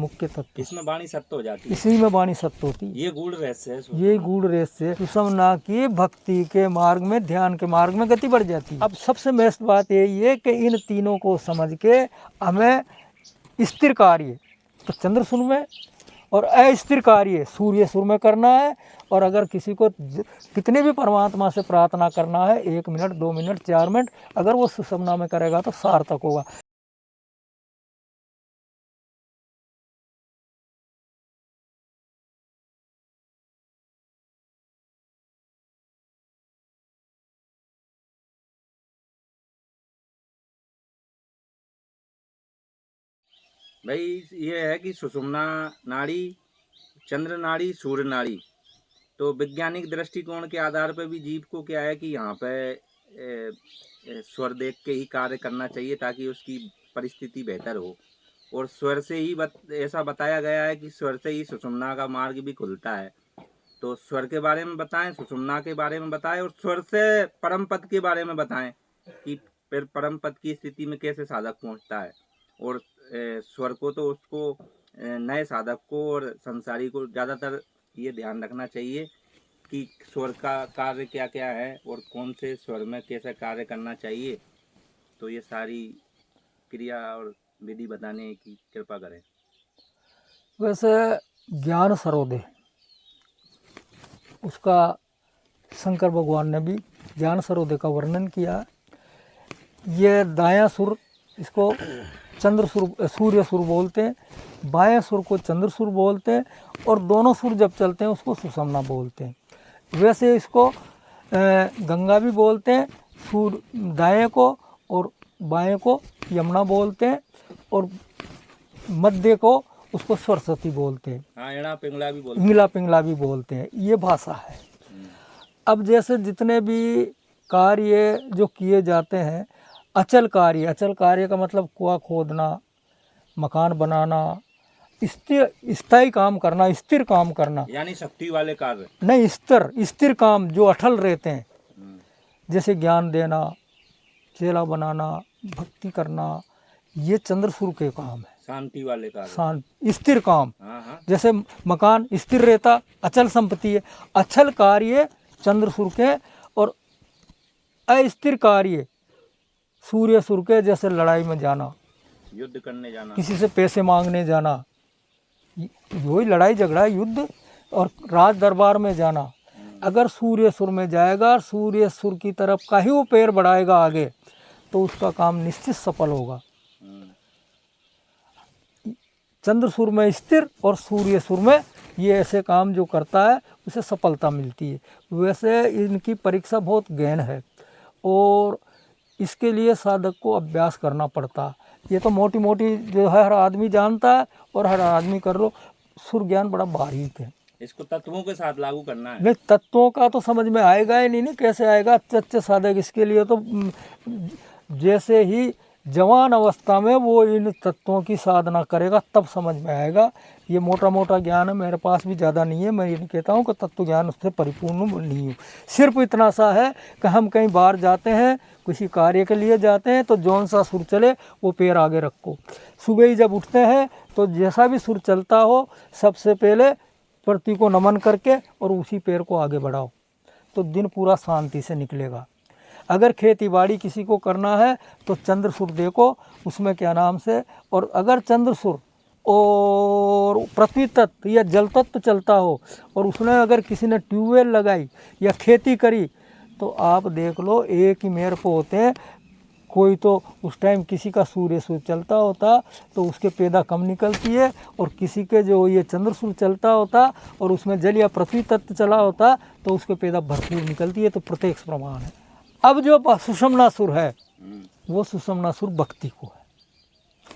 मुख्य तत्व। इसमें वाणी सत्य हो जाती है, इसी में वाणी सत्य होती है। ये गूढ़ रहस्य है। ये गूढ़ रहस्य सुषुम्ना की भक्ति के मार्ग में, ध्यान के मार्ग में गति बढ़ जाती है। अब सबसे बेस्ट बात यही है कि इन तीनों को समझ के हमें स्थिर कार्य तो चंद्रसूर में और अस्थिर कार्य सूर्य सुर में करना है। और अगर किसी को कितने भी परमात्मा से प्रार्थना करना है, 1 मिनट 2 मिनट 4 मिनट अगर वो सुषुम्ना में करेगा तो सार्थक होगा। भाई ये है कि सुषुम्ना नाड़ी, चंद्र नाड़ी, सूर्य नाड़ी, तो वैज्ञानिक दृष्टिकोण के आधार पर भी जीव को क्या है कि यहाँ पे स्वर देख के ही कार्य करना चाहिए ताकि उसकी परिस्थिति बेहतर हो। और स्वर से ही ऐसा बताया गया है कि स्वर से ही सुषुम्ना का मार्ग भी खुलता है। तो स्वर के बारे में बताएं, सुषुम्ना के बारे में बताएं, और स्वर से परम पद के बारे में बताएं कि फिर परम पद की स्थिति में कैसे साधक पहुंचता है। और स्वर को तो उसको नए साधक को और संसारी को ज़्यादातर ये ध्यान रखना चाहिए कि स्वर का कार्य क्या क्या है और कौन से स्वर में कैसे कार्य करना चाहिए। तो ये सारी क्रिया और विधि बताने की कृपा करें। वैसे ज्ञान सरोदय उसका शंकर भगवान ने भी ज्ञान सरोदय का वर्णन किया। ये दायां सुर इसको सूर्य सुर बोलते हैं, बाएं सुर को चंद्र सुर बोलते हैं, और दोनों सुर जब चलते हैं उसको सुषुम्ना बोलते हैं। वैसे इसको गंगा भी बोलते हैं, सूर दाएं को, और बाएं को यमुना बोलते हैं, और मध्य को उसको सरस्वती बोलते हैं। हाँ, इड़ा पिंगला भी बोलते हैं। ये भाषा है। अब जैसे जितने भी कार्य जो किए जाते हैं, अचल कार्य का मतलब कुआं खोदना, मकान बनाना, स्थायी काम करना, स्थिर काम करना, यानी शक्ति वाले कार्य नहीं, स्थिर काम जो अटल रहते हैं, जैसे ज्ञान देना, चेला बनाना, भक्ति करना, ये चंद्रसूर के काम है। शांति वाले कार्य, स्थिर काम। हाँ। जैसे मकान स्थिर रहता, अचल संपत्ति है। अचल कार्य चंद्रसूर के, और अस्थिर कार्य सूर्य सुर के, जैसे लड़ाई में जाना, युद्ध करने जाना, किसी से पैसे मांगने जाना, वही लड़ाई झगड़ा युद्ध, और राज दरबार में जाना। अगर सूर्य सुर में जाएगा, सूर्य सुर की तरफ का ही वो पैर बढ़ाएगा आगे, तो उसका काम निश्चित सफल होगा। चंद्र सुर में स्थिर और सूर्य सुर में ये ऐसे काम जो करता है उसे सफलता मिलती है। वैसे इनकी परीक्षा बहुत गहन है और इसके लिए साधक को अभ्यास करना पड़ता। ये तो मोटी मोटी जो है हर आदमी जानता है और हर आदमी कर लो, सुर ज्ञान बड़ा बारीक है। इसको तत्वों के साथ लागू करना है। नहीं, तत्वों का तो समझ में आएगा ही नहीं, कैसे आएगा। अच्छे साधक इसके लिए तो जैसे ही जवान अवस्था में वो इन तत्वों की साधना करेगा तब समझ में आएगा। ये मोटा मोटा ज्ञान है, मेरे पास भी ज़्यादा नहीं है। मैं ये नहीं कहता हूँ कि तत्व ज्ञान उससे परिपूर्ण नहीं हूँ। सिर्फ इतना सा है कि हम कहीं बाहर जाते हैं, किसी कार्य के लिए जाते हैं, तो जौन सा सुर चले वो पैर आगे रखो। सुबह ही जब उठते हैं तो जैसा भी सुर चलता हो, सबसे पहले पृथ्वी को नमन करके और उसी पैर को आगे बढ़ाओ, तो दिन पूरा शांति से निकलेगा। अगर खेती बाड़ी किसी को करना है तो चंद्र सुर देखो, उसमें क्या नाम से, और अगर चंद्र सुर और पृथ्वी तत्व या जल तत्व चलता हो और उसमें अगर किसी ने ट्यूबवेल लगाई या खेती करी, तो आप देख लो एक ही मेर को होते हैं। कोई तो उस टाइम किसी का सूर्य सुर चलता होता तो उसके पैदा कम निकलती है, और किसी के जो ये चंद्र सुर चलता होता और उसमें जल या पृथ्वी तत्व चला होता तो उसके पैदा भरपूर निकलती है। तो प्रत्यक्ष प्रमाण है। अब जो सुषुम्ना सुर है वो सुषुम्ना सुर भक्ति को है,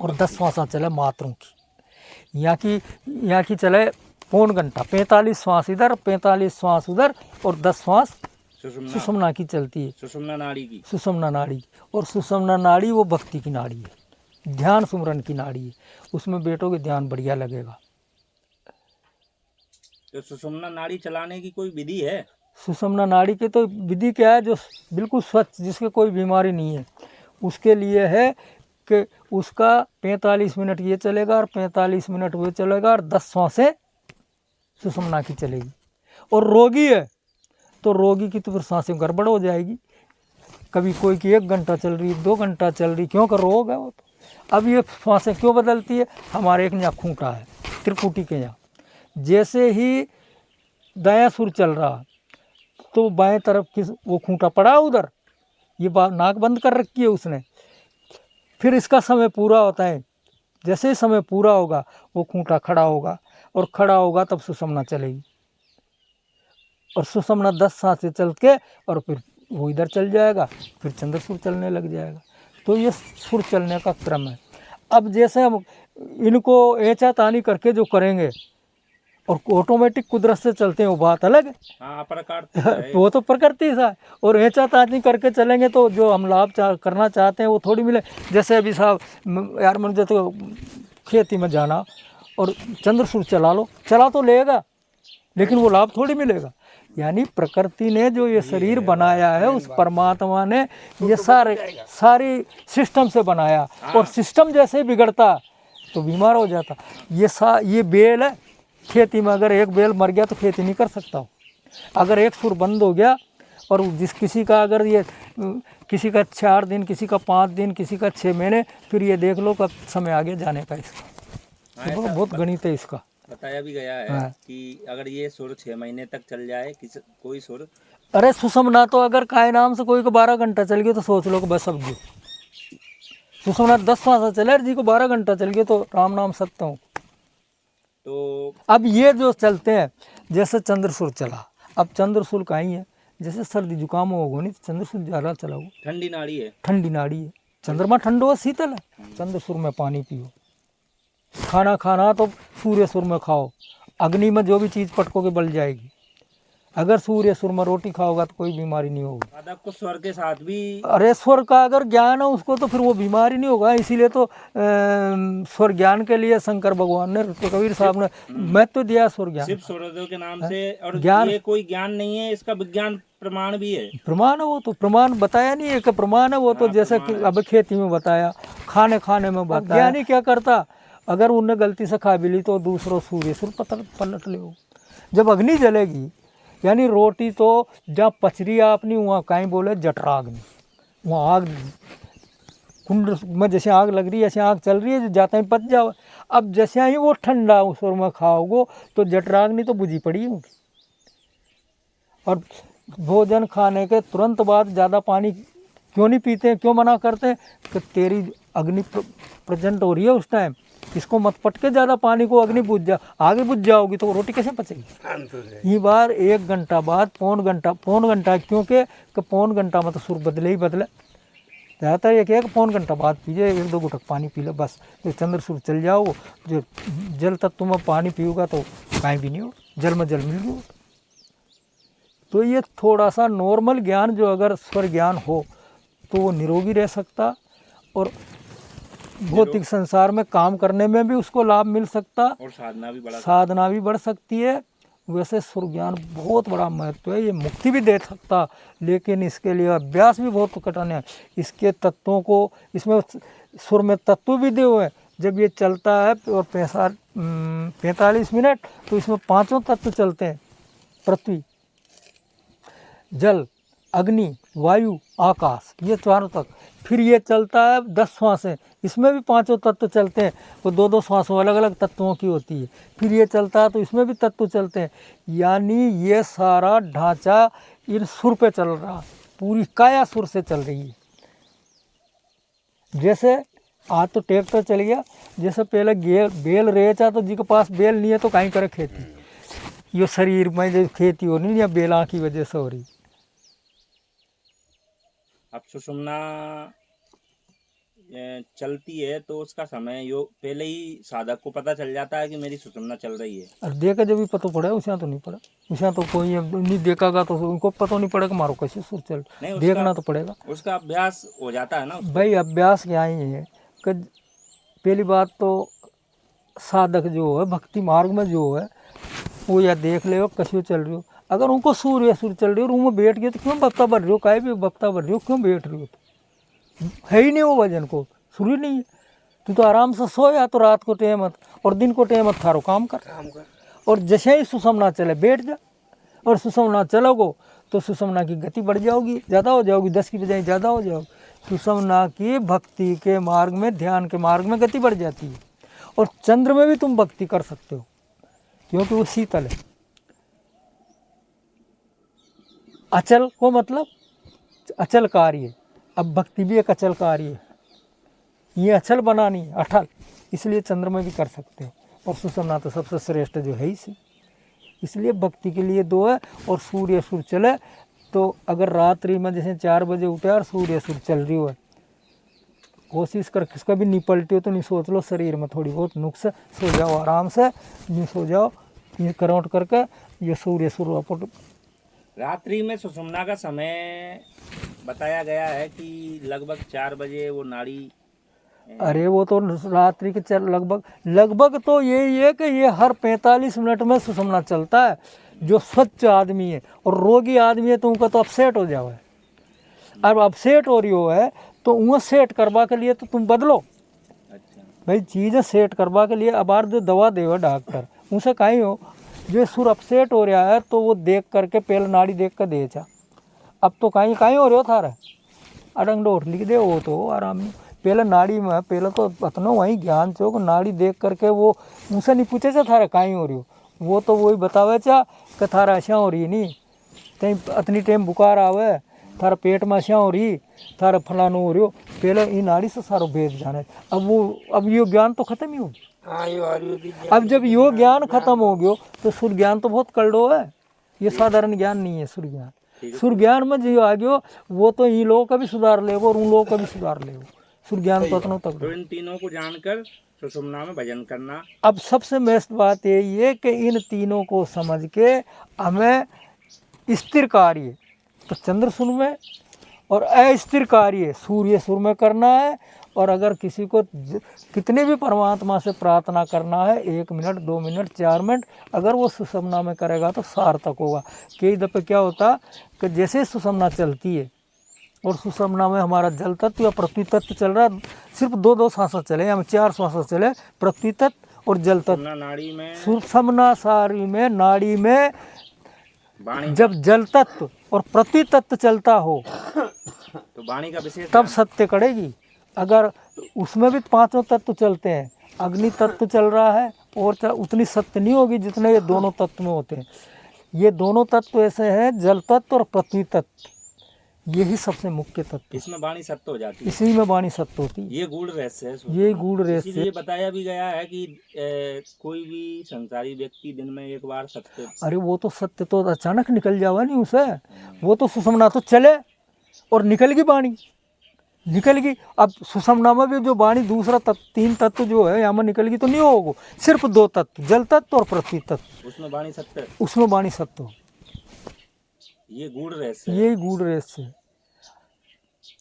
और 10 श्वासा चले मात्रों की। यहाँ की चले पौन घंटा, 45 श्वास इधर, 45 श्वास उधर, और 10 श्वास सुषुम्ना की चलती है। सुषुम्ना नाड़ी की, सुषुम्ना नाड़ी। और सुषुम्ना नाड़ी वो भक्ति की नाड़ी है, ध्यान सुमरन की नाड़ी है। उसमें बैठोगे ध्यान बढ़िया लगेगा। तो सुषुम्ना नाड़ी चलाने की कोई विधि है? सुषुम्ना नाड़ी की तो विधि क्या है, जो बिल्कुल स्वच्छ, जिसके कोई बीमारी नहीं है, उसके लिए है कि उसका 45 मिनट ये चलेगा और 45 मिनट वो चलेगा और 10 सांसें सुषुम्ना की चलेगी। और रोगी है तो रोगी की तो फिर सांसें गड़बड़ हो जाएगी, कभी कोई की 1 घंटा चल रही, 2 घंटा चल रही, क्यों कर रोग है वो तो। अब ये सांसें क्यों बदलती है, हमारे एक यहाँ खूंटा है त्रिपुटी के यहाँ, जैसे ही दायां सुर चल रहा तो बाएं तरफ की वो खूंटा पड़ा उधर, ये नाक बंद कर रखी है उसने। फिर इसका समय पूरा होता है, जैसे ही समय पूरा होगा वो खूंटा खड़ा होगा, और खड़ा होगा तब सुषुम्ना चलेगी, और सुषुम्ना 10 सांसें चल के और फिर वो इधर चल जाएगा, फिर चंद्रसूर चलने लग जाएगा। तो ये सुर चलने का क्रम है। अब जैसे हम इनको ऐचा तानी करके जो करेंगे और ऑटोमेटिक कुदरत से चलते हैं वो बात अलग है। हाँ, प्रकार तो है। वो तो प्रकृति सा है, और ऐचा तानी करके चलेंगे तो जो हम लाभ करना चाहते हैं वो थोड़ी मिले। जैसे अभी साहब यार मुझे तो खेती में जाना और चंद्रसूर चला तो लेगा, लेकिन वो लाभ थोड़ी मिलेगा। यानी प्रकृति ने जो ये शरीर बनाया है, उस परमात्मा ने ये सारी सिस्टम से बनाया, और सिस्टम जैसे ही बिगड़ता तो बीमार हो जाता। ये बेल है खेती में, अगर एक बेल मर गया तो खेती नहीं कर सकता हो। अगर एक सुर बंद हो गया, और किसी का अगर ये किसी का 4 दिन, किसी का 5 दिन, किसी का 6 महीने, फिर ये देख लो कब समय आगे जाने का इसका। तो बहुत गणित है इसका। बताया भी गया है कि अगर ये सुर 6 महीने तक चल जाए कोई सुर, अरे सुषुम्ना तो अगर काय नाम से कोई को 12 घंटा चल गया तो सोच लो कि बस अब जो सुषुम्ना 10 सांसें चले, जी को 12 घंटा चल गया तो राम नाम सत्य हूँ। तो अब ये जो चलते हैं, जैसे चंद्रसूर चला, अब चंद्रसूर का ही है, जैसे सर्दी जुकाम होगा नहीं तो चंद्रसूर ज़्यादा चला हो, ठंडी नाड़ी है, ठंडी नाड़ी है। चंद्रमा ठंडो शीतल है। चंद्रसूर में पानी पियो, खाना खाना तो सूर्य सुर में खाओ, अग्नि में जो भी चीज़ पटकोगे बल जाएगी। अगर सूर्य सुर में रोटी खाओगा तो कोई बीमारी नहीं होगी। साधक को स्वर के साथ भी, अरे स्वर का अगर ज्ञान है उसको तो फिर वो बीमारी नहीं होगा। इसीलिए तो स्वर ज्ञान के लिए शंकर भगवान ने, तो कबीर साहब ने महत्व दिया स्वर ज्ञान। सिर्फ सूर्योदय के नाम से, और ज्ञान ये कोई ज्ञान नहीं है, इसका विज्ञान प्रमाण भी है। प्रमाण है वो तो, प्रमाण बताया नहीं है कि प्रमाण है वो तो, जैसे कि अब खेती में बताया, खाने में बताया। ज्ञानी क्या करता, अगर उनने गलती से खा भी ली तो दूसरों सूर्य सुर पलट ले। जब अग्नि जलेगी, यानी रोटी तो जहाँ पचरी अपनी वहाँ कहीं बोले जठराग्नि, वहाँ आग कुंड में जैसे आग लग रही है, ऐसे आग चल रही है, जाता ही पच जाओ। अब जैसे ही वो ठंडा उस और में खाओगे तो जठराग्नि तो बुझी पड़ी होगी। और भोजन खाने के तुरंत बाद ज़्यादा पानी क्यों नहीं पीते हैं, क्यों मना करते हैं कि तेरी अग्नि प्रचंड हो रही है उस टाइम, इसको मत पटके ज़्यादा पानी को, अग्नि बुझ जा, आगे बुझ जाओगी तो रोटी कैसे पचेगी। ये बार 1 घंटा बाद पौन घंटा क्योंकि पौन घंटा में तो सुर बदले ही बदले। ज़्यादातर एक पौन घंटा बाद पीजिए, 1-2 घुटक पानी पी लो बस, तो चंद्र सुर चल जाओ। जो जल तत्व में पानी पियोगा तो कहीं भी नहीं हो, जल में जल मिल गया। तो ये थोड़ा सा नॉर्मल ज्ञान जो अगर स्वर ज्ञान हो तो वो निरोगी रह सकता, और भौतिक संसार में काम करने में भी उसको लाभ मिल सकता, और साधना भी बढ़ सकती है। वैसे सुर ज्ञान बहुत बड़ा महत्व है, ये मुक्ति भी दे सकता, लेकिन इसके लिए अभ्यास भी बहुत कठिन है। इसके तत्वों को, इसमें सुर में तत्व भी दिए हुए हैं। जब ये चलता है और 45 मिनट तो इसमें 5 तत्व चलते हैं, पृथ्वी, जल, अग्नि, वायु, आकाश, ये 4 तक। फिर ये चलता है 10 श्वासें, इसमें भी 5 तत्व चलते हैं, वो 2-2 श्वासों अलग अलग तत्वों की होती है। फिर ये चलता है तो इसमें भी तत्व चलते हैं। यानी ये सारा ढांचा इन सुर पे चल रहा, पूरी काया सुर से चल रही है। जैसे आज तो ट्रैक्टर चल गया, जैसे पहले बेल रेचा तो जी के पास बेल नहीं है तो कहीं करे खेती, ये शरीर में जो खेती हो रही है बेला की वजह से हो रही। अब सुषुम्ना चलती है तो उसका समय यो पहले ही साधक को पता चल जाता है कि मेरी सुषुम्ना चल रही है। और देखा जब भी पता पड़ा, उसे तो नहीं पड़ा, उसे तो कोई नहीं देखागा तो उनको पता नहीं पड़ेगा मारो कैसे सुर चल, देखना तो पड़ेगा। उसका अभ्यास हो जाता है ना भाई। अभ्यास क्या ही है कि पहली बात तो साधक जो है भक्ति मार्ग में जो है वो या देख ले कैसे चल रही हो। अगर उनको सूर्य सुर चल रही हो, रूम में बैठ गए तो क्यों बप्ता बढ़ रही हो, काहे भी बप्ता बढ़ रही हो, क्यों बैठ रही हो, है ही नहीं वो वजन को, सूर्य नहीं है। तू तो आराम से सो, या तो रात को टेम मत और दिन को टेम मत थारो काम कर। और जैसे ही सुषमना चले बैठ जा, और सुषमना चलोगो तो सुषमना की गति बढ़ जाओगी, ज़्यादा हो जाओगी, 10 की बजाय ज़्यादा हो जाओगी। सुषमना की भक्ति के मार्ग में, ध्यान के मार्ग में गति बढ़ जाती है। और चंद्र में भी तुम भक्ति कर सकते हो, क्योंकि वो शीतल है। अचल को मतलब अचल कार्य, अब भक्ति भी एक अचल कार्य है। ये अचल बनानी है, अटल, इसलिए चंद्र में भी कर सकते हो। और सुषमना तो सबसे श्रेष्ठ जो है इसी, इसलिए भक्ति के लिए 2 है। और सूर्य सुर चले तो अगर रात्रि में जैसे 4 बजे उठे और सूर्य सुर चल रही हो, कोशिश कर किसका भी नहीं पलटी हो तो नहीं सोच लो शरीर में थोड़ी बहुत नुक्स, सो जाओ आराम से, नहीं सो जाओ, ये करौट करके ये सूर्य सुर। रात्रि में सुषुम्ना का समय बताया गया है कि लगभग 4 बजे वो नाड़ी। अरे वो तो रात्रि के लगभग तो यही है कि ये हर 45 मिनट में सुषुम्ना चलता है। जो स्वच्छ आदमी है और रोगी आदमी है तो उनका तो अपसेट हो जाओ है। अब अपसेट हो रही हो है तो वो सेट करवा के लिए तो तुम बदलो। अच्छा भाई चीज़ें सेट करवा के लिए अब जो दवा देगा डॉक्टर, उनसे कहीं हो जो सुर अपसेट हो रहा है तो वो देख करके पहले नाड़ी देख कर दे जा। अब तो कहीं हो रहे हो थारा अडंग डोट लिख दे, वो तो आराम में पहले नाड़ी में, पहले तो अपना वहीं ज्ञान चो नाड़ी देख करके वो उनसे नहीं पूछे चा थारा कहीं हो रही हो, वो तो वही बतावे चा कि थारा ऐसा हो रही नहीं, कहीं इतनी टाइम बुखार आवे, थारा पेट में ऐसा हो रही, थारा फलानो हो रही हो, पहले ये नाड़ी से सारो भेद जाने। अब ये ज्ञान तो खत्म ही हो गया। अब जब यो ज्ञान खत्म हो गयो तो सुर ज्ञान तो बहुत कड़ो है, ये साधारण ज्ञान नहीं है सुर ज्ञान। सुर ज्ञान में जो आ गयो वो तो इन लोगों का भी सुधार लेगो और उन लोगों का भी सुधार लेगो। सुर ज्ञान तो इतना तक। तो इन तीनों को जानकर सुषुम्ना में भजन करना। अब सबसे बेस्ट बात यही है कि इन तीनों को समझ के हमें स्थिर कार्य तो चंद्र सुर में और अस्थिर कार्य सूर्य सुर में करना है। और अगर किसी को कितने भी परमात्मा से प्रार्थना करना है 1 मिनट 2 मिनट 4 मिनट अगर वो सुषुम्ना में करेगा तो सार्थक होगा। कई दफ़े क्या होता कि जैसे सुषुम्ना चलती है और सुषुम्ना में हमारा जल तत्व या पृथ्वी तत्व चल रहा है, सिर्फ 2 सांसें चले या 4 सांसें चले, पृथ्वी तत्व और जल तत्व नाड़ी में, सुषुम्ना सारी में नाड़ी में जब जल तत्व और पृथ्वी तत्व चलता हो तो वाणी का विशेष तब सत्य करेगी। अगर उसमें भी 5 तत्व चलते हैं, अग्नि तत्व चल रहा है और उतनी सत्य नहीं होगी जितने ये दोनों तत्व में होते हैं। ये दोनों तत्व ऐसे हैं, जल तत्व और पृथ्वी तत्व, यही सबसे मुख्य तत्व। इसमें वाणी सत्य हो जाती है, इसी में वाणी सत्य होती है। ये गूढ़ रहस्य है। ये गूढ़ रहस्य इसीलिए बताया भी गया है कि कोई भी संसारी व्यक्ति दिन में 1 बार सत्य। अरे वो तो सत्य तो अचानक निकल जावा नहीं उसे, वो तो सुषुम्ना तो चले और निकल गई वाणी, निकल गई। अब सुषुम्ना में भी जो वाणी दूसरा तत्व 3 तत्व जो है यहाँ में निकल गई तो नहीं होगा, सिर्फ 2 तत्व जल तत्व और पृथ्वी तत्व, उसमें वाणी सत्य, उसमें वाणी सत्य हो। ये गूढ़ रहस्य, ये गूढ़ रहस्य है।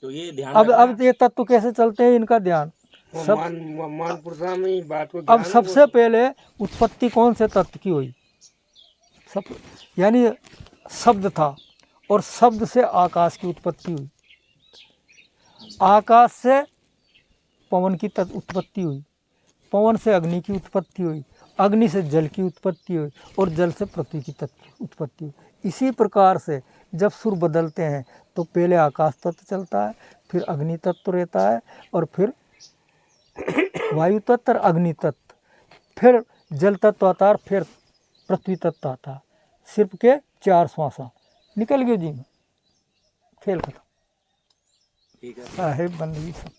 तो ये ध्यान अब ये तत्व कैसे चलते हैं इनका ध्यान सब में बात को। अब सबसे पहले उत्पत्ति कौन से तत्व की हुई, सब यानी शब्द था और शब्द से आकाश की उत्पत्ति हुई, आकाश से पवन की उत्पत्ति हुई, पवन से अग्नि की उत्पत्ति हुई, अग्नि से जल की उत्पत्ति हुई और जल से पृथ्वी की उत्पत्ति हुई। इसी प्रकार से जब सुर बदलते हैं तो पहले आकाश तत्व चलता है, फिर अग्नि तत्व रहता है और फिर वायु तत्व और अग्नि तत्व, फिर जल तत्व आता है, फिर पृथ्वी तत्व आता है। सिर्फ के 4 श्वासा निकल गए जी में, खेल खत्म। ठीक है साहेब बंदगी सब।